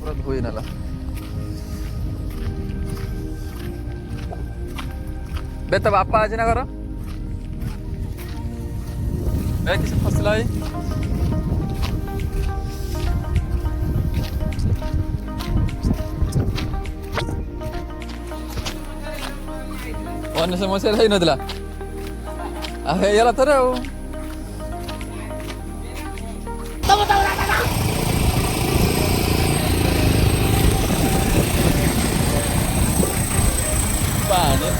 पूरा धोई नाला बे तो बापा आज ना करो बे किसी फसला है अन्य समस्या रही नदला आहे याला तर पाणी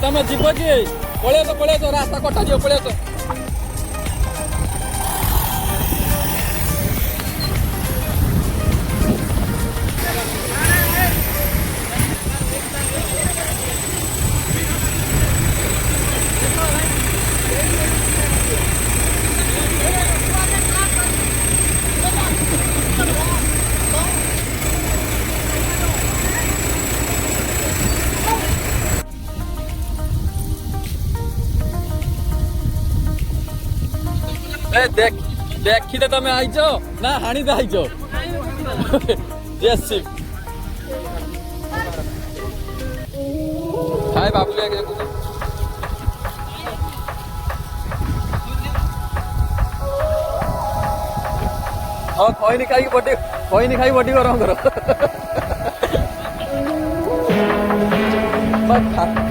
તમે જીવો કે પળે તો રાસ્તા કોઠા જેવો પળે તો देख देखी तो तुम आईच ना हाणी तो आईच जेसी हाय बाबू ले के हां कोई नहीं खाई बॉडी गरम करो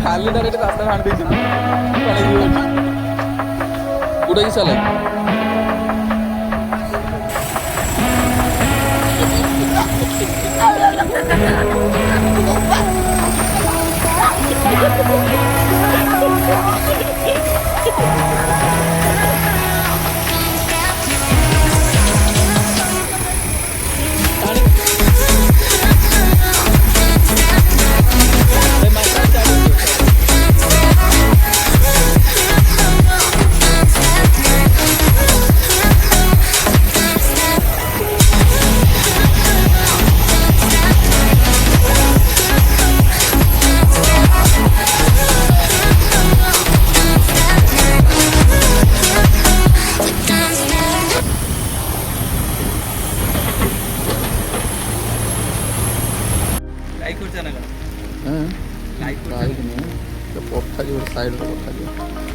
खाली डायरेक्ट रास्ता हाण देछि उड़ा की चले साइड में रखा दिया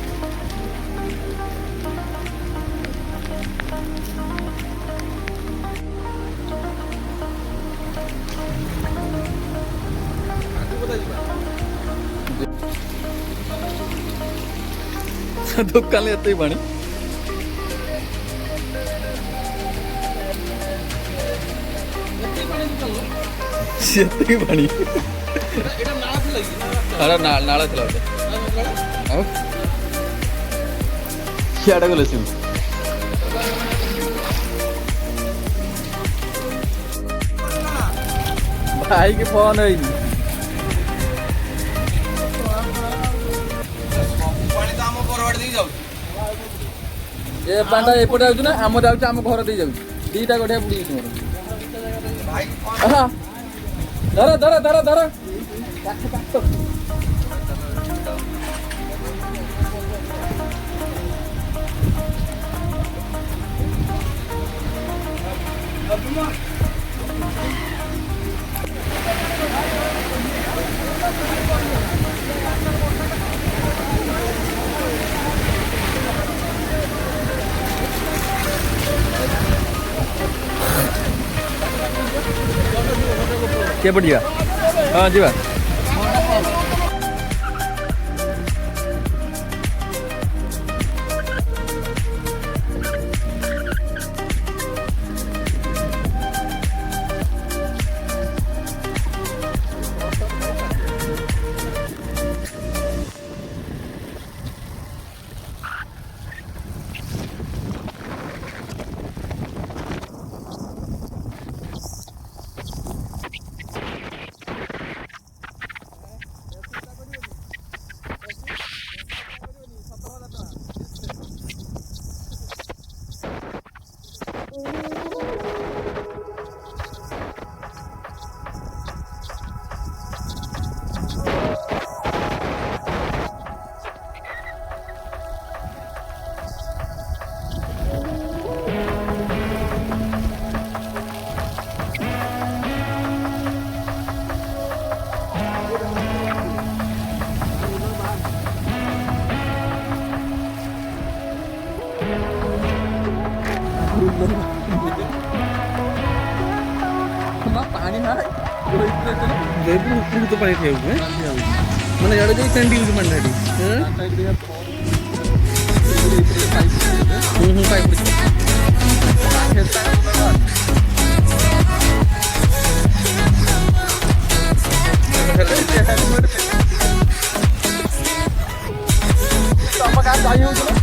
दुकान लेते ही पानी पानी अरे नाला चला भाई के फोन है ये पांडा एपटे जाउछ ना आम जाउछ आम घर दे जाउछ दीटा गठिया बुडी मोर हां धर के बढ़िया हाँ जी ଉପରକୁ ତ ପାଣି ଠିଆଉଛି ମାନେ ଇଆଡ଼େ ଯାଇ ପେଣ୍ଡି ହେଉଛି ପାଣିଟା ତମ ଗାଁ ଯାଇ ହଉଥିଲା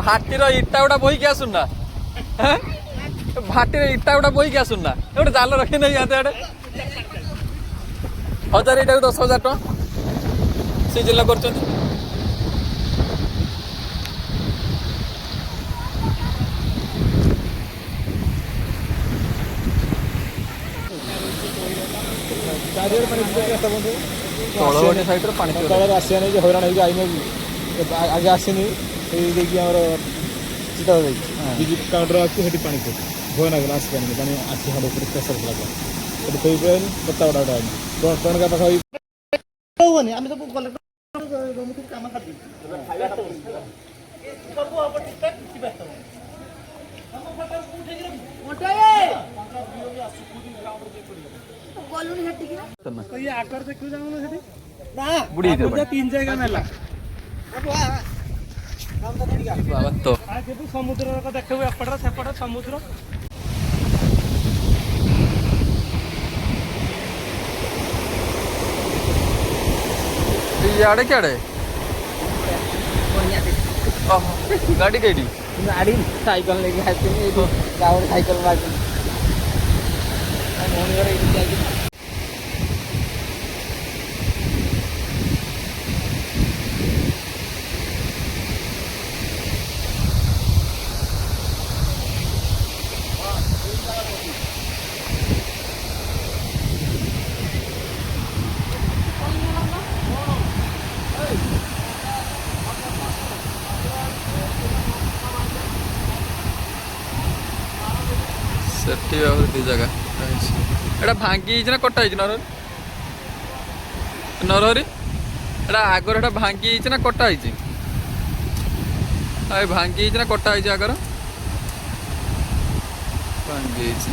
ଭାଟିର ଇଟା ଗୁଡା ବୋହିକି ଆସୁନ ନା ଭାଟିର ଇଟା ଗୁଡା ବୋହିକି ଆସୁନ ନା ଗୋଟେ ଜାଲ ରଖି ନେଇ ଯାଆନ୍ତେ ଆଡେ 1000 ଇଟାକୁ 10,000 ଟଙ୍କା ସେ ଜିଲ୍ଲା କରୁଛନ୍ତି। ତଳଗଟି ସାଇଡରେ ପାଣି ତଳରେ ଆସିବା ନେଇକି ହଇରାଣ ହେଇକି ଆଇନ ଆଗେ ଆସିନି ଦେଇକି ଆମର ଚିତା ଦେଇକି ବିଜୁ କାଉଣ୍ଟର ଅଛି ସେଠି ପାଣି ଭୟ ଲାଗିଲା ଆସିପାରୁନି ପାଣି ଆଖି ହାଡ଼ ଉପରେ ପ୍ରେସର ଲାଗିଲା ସେଠି କହିପାରିନି କତା ଗୁଡ଼ା ଗୁଡ଼ା ଆଇନି ଟଣକା ପାଖାପାଖି ହବନି ଆମେ ସବୁ କଲେକ୍ଟର କାମ ଖାଲି ସବୁ ହବ ଠିକ୍ ଠାକ୍ କିଛି ବ୍ୟସ୍ତ ନାହିଁ ଆଗରେ ଦେଖୁ ଯାଉନ ସେଠି ନା ତିନି ଜାଗା ନେଲା ସମୁଦ୍ର ଦେଖିବୁ ଏପଟରେ ସେପଟେ ସମୁଦ୍ର ଇଆଡ଼େ କିଆଡ଼େ ଗାଡ଼ି କେଇଠି ଗାଡ଼ି ସାଇକେଲ ନେଇକି ଆସିଥିଲି ଏଇଠି ଗାଁରେ ସାଇକେଲ ମାରି ଭଉଣୀ ଘର ଏଇଠି ଯାଇକି ସେଠି ଆହୁରି ଦୁଇ ଜାଗା ଏଇଟା ଭାଙ୍ଗି ହେଇଛି ନା କଟା ହେଇଛି ନରହରି ଏଇଟା ଆଗର ଏଇଟା ଭାଙ୍ଗି ହେଇଛି ନା କଟା ହେଇଛି ଭାଙ୍ଗି ହେଇଛି ନା କଟା ହେଇଛି ଆଗର ଭାଙ୍ଗି ହେଇଛି।